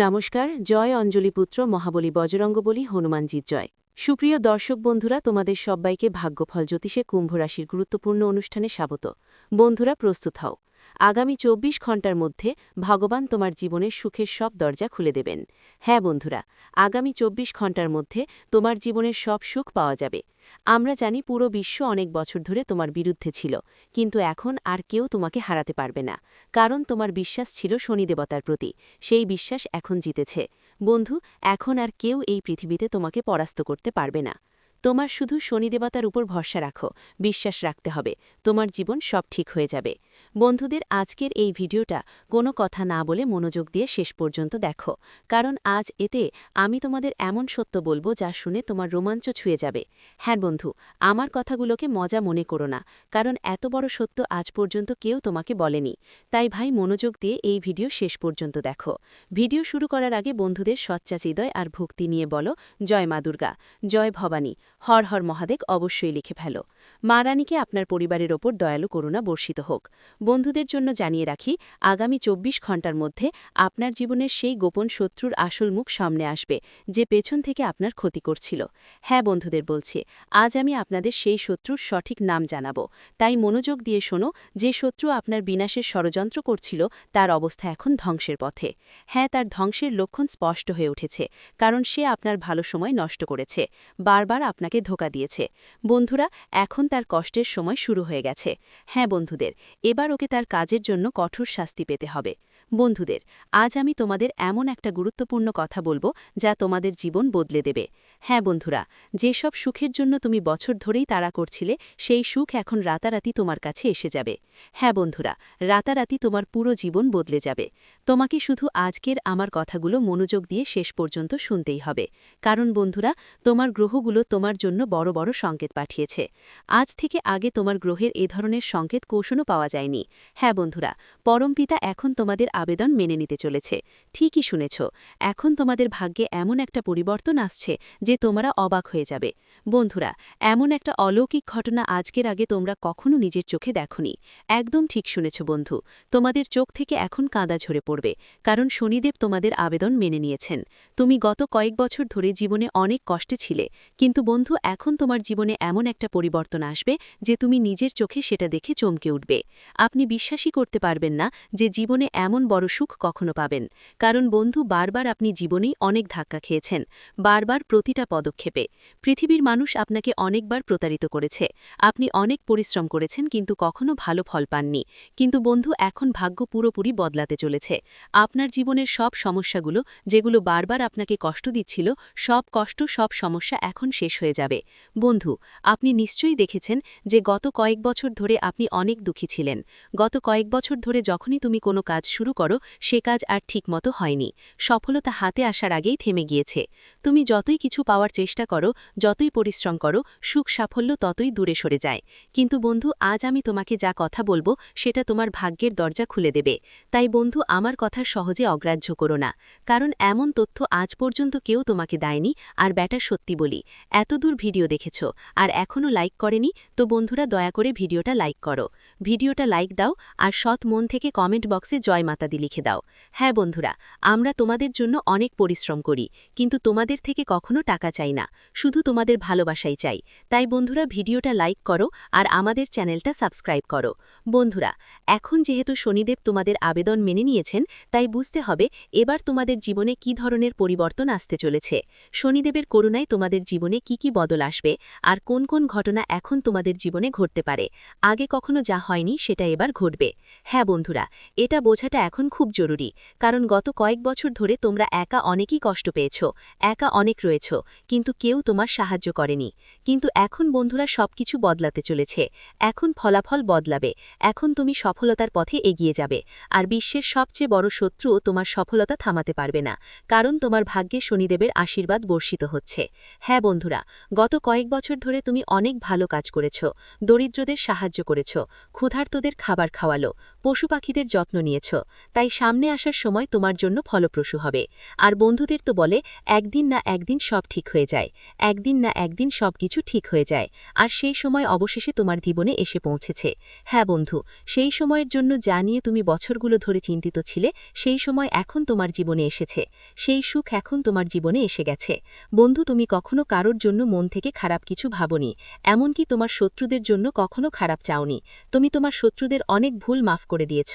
নমস্কার। জয় অঞ্জলিপুত্র মহাবলী বজরঙ্গবলী হনুমানজির জয়। সুপ্রিয় দর্শক বন্ধুরা, তোমাদের সবাইকে ভাগ্যফল জ্যোতিষে কুম্ভ রাশির গুরুত্বপূর্ণ অনুষ্ঠানে স্বাগত। বন্ধুরা, প্রস্তুত হও। আগামী ২৪ ঘণ্টার মধ্যে ভগবান তোমার জীবনের সুখের সব দরজা খুলে দেবেন। হ্যাঁ বন্ধুরা, আগামী ২৪ ঘণ্টার মধ্যে তোমার জীবনের সব সুখ পাওয়া যাবে। আমরা জানি পুরো বিশ্ব অনেক বছর ধরে তোমার বিরুদ্ধে ছিল, কিন্তু এখন আর কেউ তোমাকে হারাতে পারবে না, কারণ তোমার বিশ্বাস ছিল শনিদেবতার প্রতি। সেই বিশ্বাস এখন জিতেছে। বন্ধু, এখন আর কেউ এই পৃথিবীতে তোমাকে পরাস্ত করতে পারবে না। তোমার শুধু শনিদেবতার উপর ভরসা রাখো, বিশ্বাস রাখতে হবে, তোমার জীবন সব ঠিক হয়ে যাবে। বন্ধুদের, আজকের এই ভিডিওটা কোনো কথা না বলে মনোযোগ দিয়ে শেষ পর্যন্ত দেখো, কারণ আজ এতে আমি তোমাদের এমন সত্য বলবো যা শুনে তোমার রোমাঞ্চ ছুঁয়ে যাবে। হ্যাঁ বন্ধু, আমার কথাগুলোকে মজা মনে করো না, কারণ এত বড় সত্য আজ পর্যন্ত কেউ তোমাকে বলেনি। তাই ভাই, মনোযোগ দিয়ে এই ভিডিও শেষ পর্যন্ত দেখো। ভিডিও শুরু করার আগে বন্ধুদের সচ্চা হৃদয় আর ভক্তি নিয়ে বলো, জয় মা দুর্গা, জয় ভবানী, হর হর মহাদেব অবশ্যই লিখে ফেলো। মা রানীকে আপনার পরিবারের ওপর দয়ালু করুণা বর্ষিত হোক। বন্ধুদের জন্য জানিয়ে রাখি, আগামী ২৪ ঘণ্টার মধ্যে আপনার জীবনের সেই গোপন শত্রুর আসল মুখ সামনে আসবে, যে পেছন থেকে আপনার ক্ষতি করছিল। হ্যাঁ বন্ধুদের বলছি, আজ আমি আপনাদের সেই শত্রুর সঠিক নাম জানাবো। তাই মনোযোগ দিয়ে শোনো, যে শত্রু আপনার বিনাশের ষড়যন্ত্র করছিল তার অবস্থা এখন ধ্বংসের পথে। হ্যাঁ, তার ধ্বংসের লক্ষণ স্পষ্ট হয়ে উঠেছে, কারণ সে আপনার ভালো সময় নষ্ট করেছে, বারবার আপনাকে ধোঁকা দিয়েছে। বন্ধুরা, এখন তার কষ্টের সময় শুরু হয়ে গেছে। হ্যাঁ বন্ধুদের, এবার ওকে তার কাজের জন্য কঠোর শাস্তি পেতে হবে। বন্ধুদের, আজ আমি তোমাদের এমন একটা গুরুত্বপূর্ণ কথা বলবো যা তোমাদের জীবন বদলে দেবে। হ্যাঁ বন্ধুরা, যেসব সুখের জন্য তুমি বছর ধরেই তাড়া করছিলে, সেই সুখ এখন রাতারাতি তোমার কাছে এসে যাবে। হ্যাঁ বন্ধুরা, রাতারাতি তোমার পুরো জীবন বদলে যাবে। তোমাকে শুধু আজকের আমার কথাগুলো মনোযোগ দিয়ে শেষ পর্যন্ত শুনতেই হবে, কারণ বন্ধুরা, তোমার গ্রহগুলো তোমার জন্য বড় বড় সংকেত পাঠিয়েছে। আজ থেকে আগে তোমার গ্রহের এ ধরনের সংকেত কৌশলও পাওয়া যায়নি। হ্যাঁ বন্ধুরা, পরমপিতা এখন তোমাদের আবেদন মেনে নিতে চলেছে। ঠিকই শুনেছ, এখন তোমাদের ভাগ্যে এমন একটা পরিবর্তন আসছে যে তোমরা অবাক হয়ে যাবে। বন্ধুরা, এমন একটা অলৌকিক ঘটনা আজকের আগে তোমরা কখনো নিজের চোখে দেখনি। একদম ঠিক শুনেছ বন্ধু, তোমাদের চোখ থেকে এখন কাঁদা ঝরে পড়বে, কারণ শনিদেব তোমাদের আবেদন মেনে নিয়েছেন। তুমি গত কয়েক বছর ধরে জীবনে অনেক কষ্টে ছিলে, কিন্তু বন্ধু, এখন তোমার জীবনে এমন একটা পরিবর্তন আসবে যে তুমি নিজের চোখে সেটা দেখে চমকে উঠবে। আপনি বিশ্বাসই করতে পারবেন না যে জীবনে এমন বড় সুখ কখনো পাবেন, কারণ বন্ধু, বারবার আপনি জীবনেই অনেক ধাক্কা খেয়েছেন, বারবার প্রতিটা পদক্ষেপে। পৃথিবীর মানুষ আপনাকে অনেকবার প্রতারিত করেছে, আপনি অনেক পরিশ্রম করেছেন কিন্তু কখনো ভালো ফল পাননি। কিন্তু বন্ধু, এখন ভাগ্য পুরোপুরি বদলাতে চলেছে। আপনার জীবনের সব সমস্যাগুলো, যেগুলো বারবার আপনাকে কষ্ট দিচ্ছিল, সব কষ্ট, সব সমস্যা এখন শেষ হয়ে যাবে। বন্ধু, আপনি নিশ্চয়ই দেখেছেন যে গত কয়েক বছর ধরে আপনি অনেক দুঃখী ছিলেন। গত কয়েক বছর ধরে যখনই তুমি কোনো কাজ শুরু করো, সে কাজ আর ঠিকমতো হয়নি, সফলতা হাতে আসার আগেই থেমে গিয়েছে। তুমি যতই কিছু পাওয়ার চেষ্টা করো, যতই পরিশ্রম করো, সুখ সাফল্য ততই দূরে সরে যায়। কিন্তু বন্ধু, আজ আমি তোমাকে যা কথা বলবো সেটা তোমার ভাগ্যের দরজা খুলে দেবে। তাই বন্ধু, আমার কথা সহজে অগ্রাহ্য করো না, কারণ এমন তথ্য আজ পর্যন্ত কেউ তোমাকে দেয়নি। আর ব্যাটা, সত্যি বলি, এতদূর ভিডিও দেখেছ আর এখনও লাইক করেনি, তো বন্ধুরা, দয়া করে ভিডিওটা লাইক করো। ভিডিওটা লাইক দাও আর সৎ মন থেকে কমেন্ট বক্সে জয় মাতা দি লিখে দাও। হ্যাঁ বন্ধুরা, আমরা তোমাদের জন্য অনেক পরিশ্রম করি, কিন্তু তোমাদের থেকে কখনো টাকা চাই না, শুধু তোমাদের ভালোবাসাই চাই। তাই বন্ধুরা, ভিডিওটা লাইক করো আর আমাদের চ্যানেলটা সাবস্ক্রাইব করো। বন্ধুরা, এখন যেহেতু শনিদেব তোমাদের আবেদন মেনে নিয়েছেন, তাই বুঝতে হবে এবার তোমাদের জীবনে কি ধরনের পরিবর্তন আসতে চলেছে। শনিদেবের করুণায় তোমাদের জীবনে কি কি বদল আসবে, আর কোন কোন ঘটনা এখন তোমাদের জীবনে ঘটতে পারে। আগে কখনো যা হয়নি সেটা এবার ঘটবে। হ্যাঁ বন্ধুরা, এটা বোঝাটা এখন খুব জরুরি, কারণ গত কয়েক বছর ধরে তোমরা একা অনেকই কষ্ট পেয়েছ, একা অনেক রয়েছ, কিন্তু কেউ তোমার সাহায্য করেনি। কিন্তু এখন বন্ধুরা, সবকিছু বদলাতে চলেছে। এখন ফলাফল বদলাবে, এখন তুমি সফলতার পথে এগিয়ে যাবে। আর বিশ্বের সবচেয়ে বড় শত্রুও তোমার সফলতা থামাতে পারবে না, কারণ তোমার ভাগ্যে শনিদেবের আশীর্বাদ বর্ষিত হচ্ছে। হ্যাঁ বন্ধুরা, গত কয়েক বছর ধরে তুমি অনেক ভালো কাজ করেছ, দরিদ্রদের সাহায্য করেছ, ক্ষুধার্তদের খাবার খাওয়ালো, পশু পাখিদের যত্ন নিয়েছ। তাই সামনে আসার সময় তোমার জন্য ফলপ্রসূ হবে। আর বন্ধুদের তো বলে, একদিন না একদিন সব ঠিক হয়ে যায়, একদিন না একদিন একদিন সবকিছু ঠিক হয়ে যায় আর সেই সময় অবশেষে তোমার জীবনে এসে পৌঁছেছে। হ্যাঁ বন্ধু, সেই সময়ের জন্য যা নিয়ে তুমি বছরগুলো ধরে চিন্তিত ছিলে, সেই সময় এখন তোমার জীবনে এসেছে। সেই সুখ এখন তোমার জীবনে এসে গেছে। বন্ধু, তুমি কখনো কারোর জন্য মন থেকে খারাপ কিছু ভাবনি, এমনকি তোমার শত্রুদের জন্য কখনো খারাপ চাওনি। তুমি তোমার শত্রুদের অনেক ভুল মাফ করে দিয়েছ।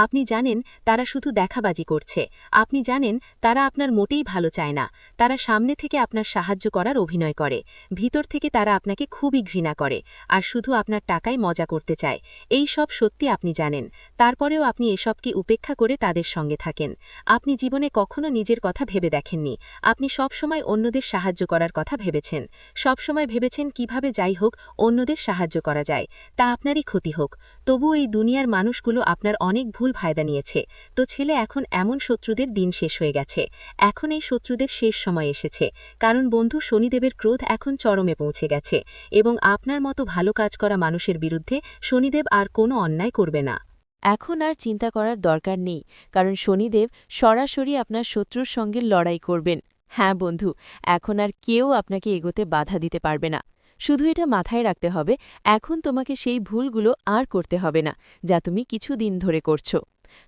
আপনি জানেন তারা শুধু দেখাবাজি করছে। আপনি জানেন তারা আপনার মোটেই ভালো চায় না। তারা সামনে থেকে আপনার সাহায্য করার অভিনয় করে, ভিতর থেকে তারা আপনাকে খুবই ঘৃণা করে আর শুধু আপনার টাকায় মজা করতে চায়। এই সব সত্যি আপনি জানেন, তারপরেও আপনি এসবকে উপেক্ষা করে তাদের সঙ্গে থাকেন। আপনি জীবনে কখনো নিজের কথা ভেবে দেখেননি। আপনি সবসময় অন্যদের সাহায্য করার কথা ভেবেছেন, সবসময় ভেবেছেন কিভাবে যাই হোক অন্যদের সাহায্য করা যায়, তা আপনারই ক্ষতি হোক। তবু এই দুনিয়ার মানুষগুলো আপনার অনেক ভুল ফায়দা নিয়েছে। তো ছেলে, এখন এমন শত্রুদের দিন শেষ হয়ে গেছে। এখন এই শত্রুদের শেষ সময় এসেছে, কারণ বন্ধু, শনিদেবের ক্রোধ এখন চরমে পৌঁছে গেছে এবং আপনার মতো ভালো কাজ করা মানুষের বিরুদ্ধে শনিদেব আর কোনো অন্যায় করবে না। এখন আর চিন্তা করার দরকার নেই, কারণ শনিদেব সরাসরি আপনার শত্রুর সঙ্গে লড়াই করবেন। হ্যাঁ বন্ধু, এখন আর কেউ আপনাকে এগোতে বাধা দিতে পারবে না। শুধু এটা মাথায় রাখতে হবে, এখন তোমাকে সেই ভুলগুলো আর করতে হবে না যা তুমি কিছুদিন ধরে করছো।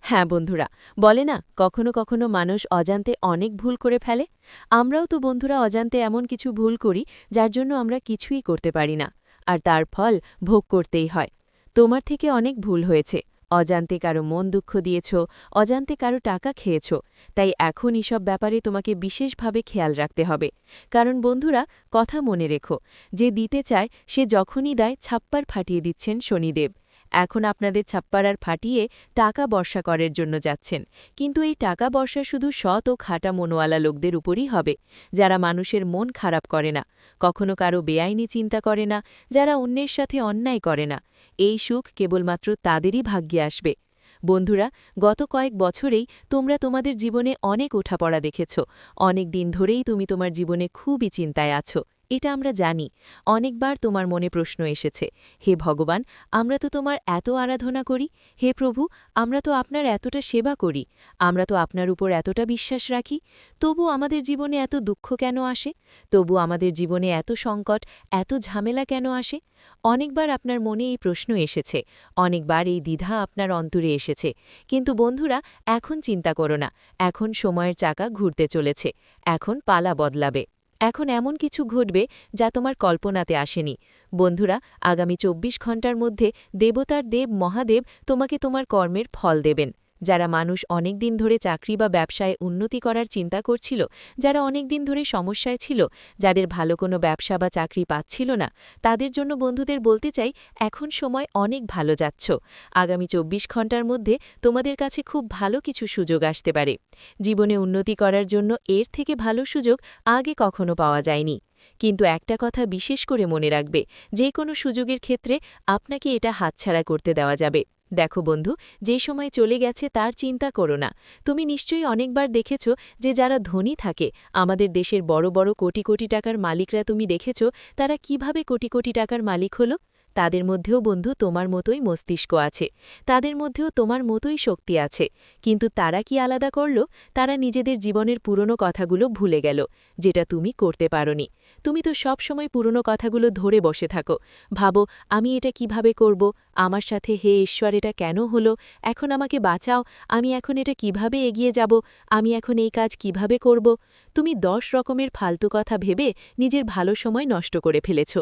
হ্যাঁ বন্ধুরা, বলে না কখনো কখনো মানুষ অজান্তে অনেক ভুল করে ফেলে। আমরাও তো বন্ধুরা অজান্তে এমন কিছু ভুল করি যার জন্য আমরা কিছুই করতে পারি না, আর তার ফল ভোগ করতেই হয়। তোমার থেকে অনেক ভুল হয়েছে, অজান্তে কারো মন দুঃখ দিয়েছ, অজান্তে কারো টাকা খেয়েছ। তাই এখন এসব ব্যাপারে তোমাকে বিশেষভাবে খেয়াল রাখতে হবে। কারণ বন্ধুরা, কথা মনে রেখো, যে দিতে চায় সে যখনই দেয় ছাপ্পার ফাটিয়ে দিচ্ছেন শনিদেব। এখন আপনাদের ছাপ্পারার ফাটিয়ে টাকা বর্ষা করার জন্য যাচ্ছেন, কিন্তু এই টাকা বর্ষা শুধু সৎ ও খাঁটা মনওয়ালা লোকদের উপরই হবে, যারা মানুষের মন খারাপ করে না, কখনো কারো বেআইনি চিন্তা করে না, যারা অন্যের সাথে অন্যায় করে না। এই সুখ কেবলমাত্র তাদেরই ভাগ্যে আসবে। বন্ধুরা, গত কয়েক বছরেই তোমরা তোমাদের জীবনে অনেক ওঠাপড়া দেখেছ। অনেক দিন ধরেই তুমি তোমার জীবনে খুবই চিন্তায় আছো, এটা আমরা জানি। অনেকবার তোমার মনে প্রশ্ন এসেছে, হে ভগবান, আমরা তো তোমার এত আরাধনা করি, হে প্রভু, আমরা তো আপনার এতটা সেবা করি, আমরা তো আপনার উপর এতটা বিশ্বাস রাখি, তবু আমাদের জীবনে এত দুঃখ কেন আসে? তবু আমাদের জীবনে এত সংকট, এত ঝামেলা কেন আসে? অনেকবার আপনার মনে এই প্রশ্ন এসেছে, অনেকবার এই দ্বিধা আপনার অন্তরে এসেছে। কিন্তু বন্ধুরা, এখন চিন্তা করো না, এখন সময়ের চাকা ঘুরতে চলেছে, এখন পালা বদলাবে। এখন এমন কিছু ঘটবে যা তোমার কল্পনাতে আসেনি। বন্ধুরা, আগামী ২৪ ঘণ্টার মধ্যে দেবতার দেব মহাদেব তোমাকে তোমার কর্মের ফল দেবেন। যারা মানুষ অনেক দিন ধরে চাকরি বা ব্যবসায় উন্নতি করার চিন্তা করছিল, যারা অনেক দিন ধরে সমস্যায় ছিল, যাদের ভালো কোনো ব্যবসা বা চাকরি পাচ্ছিল না, তাদের জন্য বন্ধুদের বলতে চাই, এখন সময় অনেক ভালো যাচ্ছ। আগামী ২৪ ঘণ্টার মধ্যে তোমাদের কাছে খুব ভালো কিছু সুযোগ আসতে পারে। জীবনে উন্নতি করার জন্য এর থেকে ভালো সুযোগ আগে কখনো পাওয়া যায়নি। কিন্তু একটা কথা বিশেষ করে মনে রাখবে, যে কোনো সুযোগের ক্ষেত্রে আপনাকে এটা হাতছাড়া করতে দেওয়া যাবে। দেখো বন্ধু, যে সময় চলে গেছে তার চিন্তা করো না। তুমি নিশ্চয়ই অনেকবার দেখেছ যে যারা ধনী থাকে, আমাদের দেশের বড় বড় কোটি কোটি টাকার মালিকরা, তুমি দেখেছ তারা কিভাবে কোটি কোটি টাকার মালিক হলো। তাদের মধ্যেও বন্ধু তোমার মতোই মস্তিষ্ক আছে, তাদের মধ্যেও তোমার মতোই শক্তি আছে। কিন্তু তারা কি আলাদা করল? তারা নিজেদের জীবনের পুরনো কথাগুলো ভুলে গেল, যেটা তুমি করতে পারোনি। তুমি তো সব সময় পুরনো কথাগুলো ধরে বসে থাকো, ভাবো আমি এটা কিভাবে করব, আমার সাথে হে ঈশ্বর এটা কেন হলো, এখন আমাকে বাঁচাও, আমি এখন এটা কিভাবে এগিয়ে যাব, আমি এখন এই কাজ কিভাবে করব। তুমি ১০ রকমের ফালতু কথা ভেবে নিজের ভালো সময় নষ্ট করে ফেলেছ।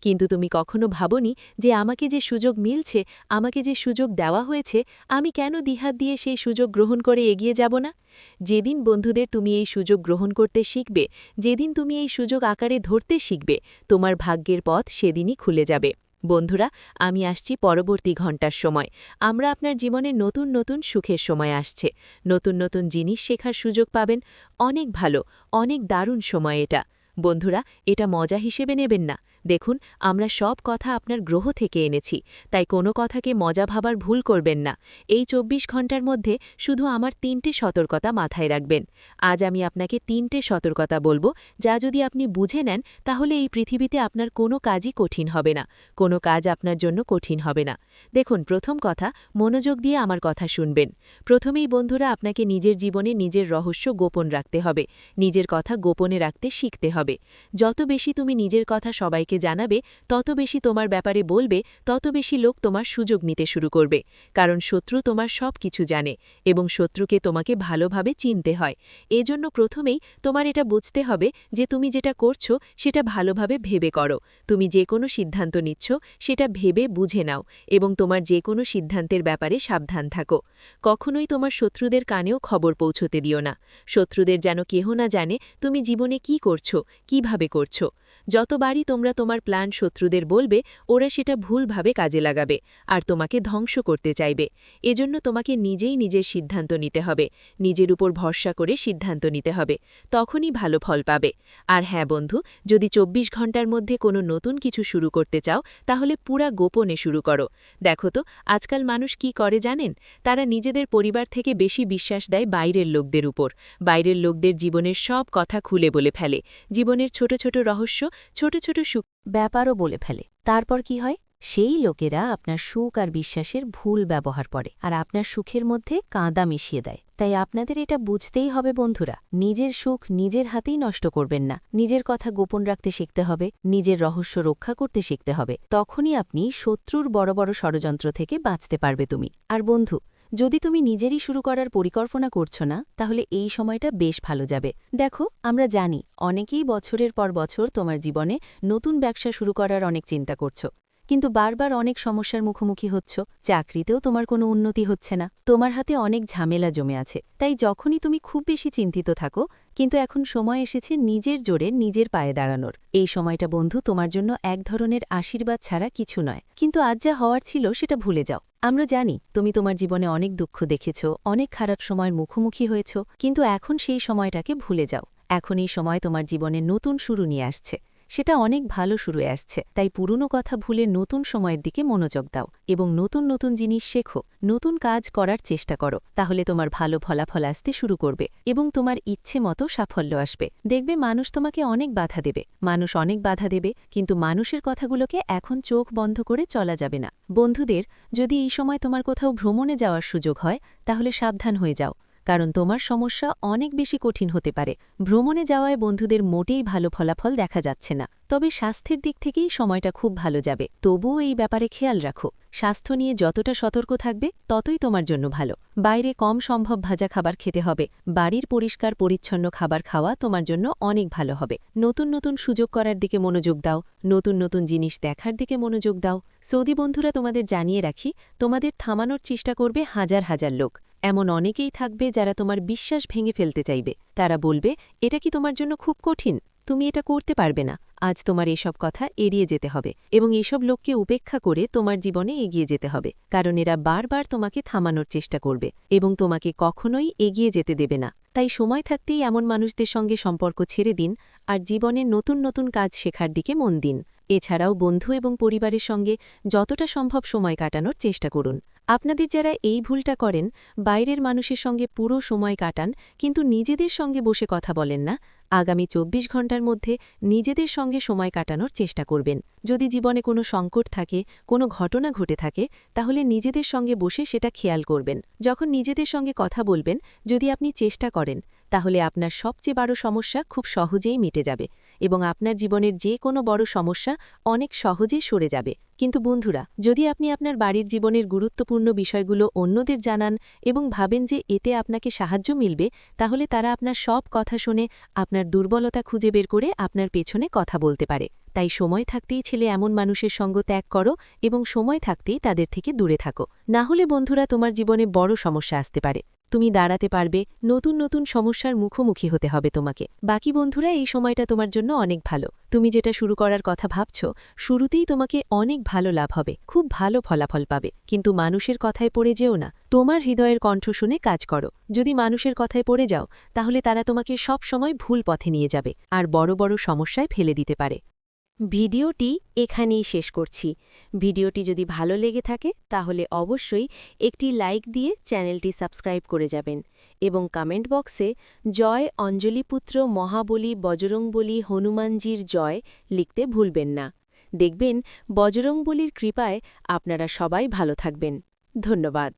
কিন্তু তুমি কখনো ভাবোনি যে আমাকে যে সুযোগ মিলছে, আমাকে যে সুযোগ দেওয়া হয়েছে, আমি কেন দ্বিহাত দিয়ে সেই সুযোগ গ্রহণ করে এগিয়ে যাব না? যেদিন বন্ধুদের তুমি এই সুযোগ গ্রহণ করতে শিখবে, যেদিন তুমি এই সুযোগ আকারে ধরতে শিখবে, তোমার ভাগ্যের পথ সেদিনই খুলে যাবে। বন্ধুরা, আমি আসছি পরবর্তী ঘণ্টার সময়। আমরা আপনার জীবনে নতুন নতুন সুখের সময় আসছে, নতুন নতুন জিনিস শেখার সুযোগ পাবেন। অনেক ভালো, অনেক দারুণ সময় এটা। বন্ধুরা, এটা মজা হিসেবে নেবেন না, দেখুন, আমরা সব কথা আপনার গ্রহ থেকে এনেছি, তাই কোনো কথাকে মজা ভাবার ভুল করবেন না। এই ২৪ ঘন্টার মধ্যে শুধু আমার ৩টে সতর্কতা মাথায় রাখবেন। আজ আমি আপনাকে ৩টে সতর্কতা বলবো, যা যদি আপনি বুঝে নেন তাহলে এই পৃথিবীতে আপনার কোনো কাজই কঠিন হবে না, কোনো কাজ আপনার জন্য কঠিন হবে না। দেখুন, প্রথম কথা, মনোযোগ দিয়ে আমার কথা শুনবেন। প্রথমেই বন্ধুরা, আপনাকে নিজের জীবনে নিজের রহস্য গোপন রাখতে হবে, নিজের কথা গোপনে রাখতে শিখতে হবে। যত বেশি তুমি নিজের কথা সবাইকে জানাবে, তত বেশি তোমার ব্যাপারে বলবে, তত বেশি লোক তোমার সুযোগ নিতে শুরু করবে। কারণ শত্রু তোমার সব কিছু জানে এবং শত্রুকে তোমাকে ভালোভাবে চিনতে হয়। এজন্য প্রথমেই তোমার এটা বুঝতে হবে যে তুমি যেটা করছো সেটা ভালোভাবে ভেবে করো। তুমি যে কোনো সিদ্ধান্ত নিচ্ছ সেটা ভেবে বুঝে নাও এবং তোমার যে কোনো সিদ্ধান্তের ব্যাপারে সাবধান থাকো। কখনোই তোমার শত্রুদের কানেও খবর পৌঁছতে দিও না। শত্রুদের যেন কেহ না জানে তুমি জীবনে কি করছো, কিভাবে করছো। যতবারই তোমরা তোমার প্ল্যান শত্রুদের বলবে, ওরা সেটা ভুলভাবে কাজে লাগাবে আর তোমাকে ধ্বংস করতে চাইবে। এজন্য তোমাকে নিজেই নিজের সিদ্ধান্ত নিতে হবে, নিজের উপর ভরসা করে সিদ্ধান্ত নিতে হবে, তখনই ভালো ফল পাবে। আর হ্যাঁ বন্ধু, যদি ২৪ ঘন্টার মধ্যে কোনো নতুন কিছু শুরু করতে চাও, তাহলে পুরা গোপনে শুরু করো। দেখো তো, আজকাল মানুষ কি করে জানেন? তারা নিজেদের পরিবার থেকে বেশি বিশ্বাস দেয় বাইরের লোকদের উপর। বাইরের লোকদের জীবনের সব কথা খুলে বলে ফেলে, জীবনের ছোট ছোট রহস্য, ছোট ছোট সুখ ব্যাপারও বলে ফেলে। তারপর কি হয়? সেই লোকেরা আপনার সুখ আর বিশ্বাসের ভুল ব্যবহার করে আর আপনার সুখের মধ্যে কাঁদা মিশিয়ে দেয়। তাই আপনাদের এটা বুঝতেই হবে বন্ধুরা, নিজের সুখ নিজের হাতেই নষ্ট করবেন না। নিজের কথা গোপন রাখতে শিখতে হবে, নিজের রহস্য রক্ষা করতে শিখতে হবে। তখনই আপনি শত্রুর বড় বড় ষড়যন্ত্র থেকে বাঁচতে পারবে তুমি। আর বন্ধু, যদি তুমি নিজেরই শুরু করার পরিকল্পনা করছো না, তাহলে এই সময়টা বেশ ভালো যাবে। দেখো, আমরা জানি অনেকেই বছরের পর বছর তোমার জীবনে নতুন ব্যবসা শুরু করার অনেক চিন্তা করছো, কিন্তু বারবার অনেক সমস্যার মুখোমুখি হচ্ছ। চাকরিতেও তোমার কোনো উন্নতি হচ্ছে না, তোমার হাতে অনেক ঝামেলা জমে আছে। তাই যখনই তুমি খুব বেশি চিন্তিত থাকো, কিন্তু এখন সময় এসেছে নিজের জোরে নিজের পায়ে দাঁড়ানোর। এই সময়টা বন্ধু তোমার জন্য এক ধরনের আশীর্বাদ ছাড়া কিছু নয়। কিন্তু আজ যা হওয়ার ছিল সেটা ভুলে যাও। আমরা জানি তুমি তোমার জীবনে অনেক দুঃখ দেখেছ, অনেক খারাপ সময়ের মুখোমুখি হয়েছ, কিন্তু এখন সেই সময়টাকে ভুলে যাও। এখন এই সময় তোমার জীবনে নতুন শুরু নিয়ে আসছে, সেটা অনেক ভালো শুরুয়ে আসছে। তাই পুরনো কথা ভুলে নতুন সময়ের দিকে মনোযোগ দাও এবং নতুন নতুন জিনিস শেখো, নতুন কাজ করার চেষ্টা করো। তাহলে তোমার ভালো ফলাফল আসতে শুরু করবে এবং তোমার ইচ্ছে মতো সাফল্য আসবে। দেখবে মানুষ তোমাকে অনেক বাধা দেবে, মানুষ অনেক বাধা দেবে, কিন্তু মানুষের কথাগুলোকে এখন চোখ বন্ধ করে চলা যাবে না। বন্ধুদের, যদি এই সময় তোমার কোথাও ভ্রমণে যাওয়ার সুযোগ হয়, তাহলে সাবধান হয়ে যাও, কারণ তোমার সমস্যা অনেক বেশি কঠিন হতে পারে। ভ্রমণে যাওয়ায় বন্ধুদের মোটেই ভালো ফলাফল দেখা যাচ্ছে না, তবে স্বাস্থ্যের দিক থেকেই সময়টা খুব ভালো যাবে। তবুও এই ব্যাপারে খেয়াল রাখো, স্বাস্থ্য নিয়ে যতটা সতর্ক থাকবে ততই তোমার জন্য ভালো। বাইরে কম সম্ভব ভাজা খাবার খেতে হবে, বাড়ির পরিষ্কার পরিচ্ছন্ন খাবার খাওয়া তোমার জন্য অনেক ভালো হবে। নতুন নতুন সুযোগ করার দিকে মনোযোগ দাও, নতুন নতুন জিনিস দেখার দিকে মনোযোগ দাও। সৌদি বন্ধুরা, তোমাদের জানিয়ে রাখি, তোমাদের থামানোর চেষ্টা করবে হাজার হাজার লোক। এমন অনেকেই থাকবে যারা তোমার বিশ্বাস ভেঙে ফেলতে চাইবে। তারা বলবে, এটা কি তোমার জন্য খুব কঠিন, তুমি এটা করতে পারবে না। আজ তোমার এসব কথা এড়িয়ে যেতে হবে এবং এসব লোককে উপেক্ষা করে তোমার জীবনে এগিয়ে যেতে হবে, কারণ এরা বারবার তোমাকে থামানোর চেষ্টা করবে এবং তোমাকে কখনোই এগিয়ে যেতে দেবে না। তাই সময় থাকতেই এমন মানুষদের সঙ্গে সম্পর্ক ছেড়ে দিন আর জীবনে নতুন নতুন কাজ শেখার দিকে মন দিন। এছাড়াও বন্ধু এবং পরিবারের সঙ্গে যতটা সম্ভব সময় কাটানোর চেষ্টা করুন। আপনাদের যারা এই ভুলটা করেন, বাইরের মানুষের সঙ্গে পুরো সময় কাটান কিন্তু নিজেদের সঙ্গে বসে কথা বলেন না, আগামী ২৪ ঘন্টার মধ্যে নিজেদের সঙ্গে সময় কাটানোর চেষ্টা করবেন। যদি জীবনে কোনো সংকট থাকে, কোনো ঘটনা ঘটে থাকে, তাহলে নিজেদের সঙ্গে বসে সেটা খেয়াল করবেন। যখন নিজেদের সঙ্গে কথা বলবেন, যদি আপনি চেষ্টা করেন, তাহলে আপনার সবচেয়ে বড় সমস্যা খুব সহজেই মিটে যাবে এবং আপনার জীবনের যে কোনো বড় সমস্যা অনেক সহজে সরে যাবে। কিন্তু বন্ধুরা, যদি আপনি আপনার বাড়ির জীবনের গুরুত্বপূর্ণ বিষয়গুলো অন্যদের জানান এবং ভাবেন যে এতে আপনাকে সাহায্য মিলবে, তাহলে তারা আপনার সব কথা শুনে আপনার দুর্বলতা খুঁজে বের করে আপনার পেছনে কথা বলতে পারে। তাই সময় থাকতেই ছেলে এমন মানুষের সঙ্গ ত্যাগ করো এবং সময় থাকতেই তাদের থেকে দূরে থাকো। না হলে বন্ধুরা, তোমার জীবনে বড় সমস্যা আসতে পারে। তুমি দাঁড়াতে পারবে, নতুন নতুন সমস্যার মুখোমুখি হতে হবে তোমাকে। বাকি বন্ধুরা, এই সময়টা তোমার জন্য অনেক ভালো। তুমি যেটা শুরু করার কথা ভাবছ, শুরুতেই তোমাকে অনেক ভালো লাভ হবে, খুব ভালো ফলাফল পাবে। কিন্তু মানুষের কথায় পড়ে যেও না, তোমার হৃদয়ের কণ্ঠ শুনে কাজ করো। যদি মানুষের কথায় পড়ে যাও, তাহলে তারা তোমাকে সব সময় ভুল পথে নিয়ে যাবে আর বড় বড় সমস্যায় ফেলে দিতে পারে। ভিডিওটি এখানেই শেষ করছি। ভিডিওটি যদি ভালো লেগে থাকে তাহলে অবশ্যই একটি লাইক দিয়ে চ্যানেলটি সাবস্ক্রাইব করে যাবেন এবং কমেন্ট বক্সে জয় অঞ্জলিপুত্র মহাবলী বজরংবলী হনুমানজির জয় লিখতে ভুলবেন না। দেখবেন বজরংবলীর কৃপায় আপনারা সবাই ভালো থাকবেন। ধন্যবাদ।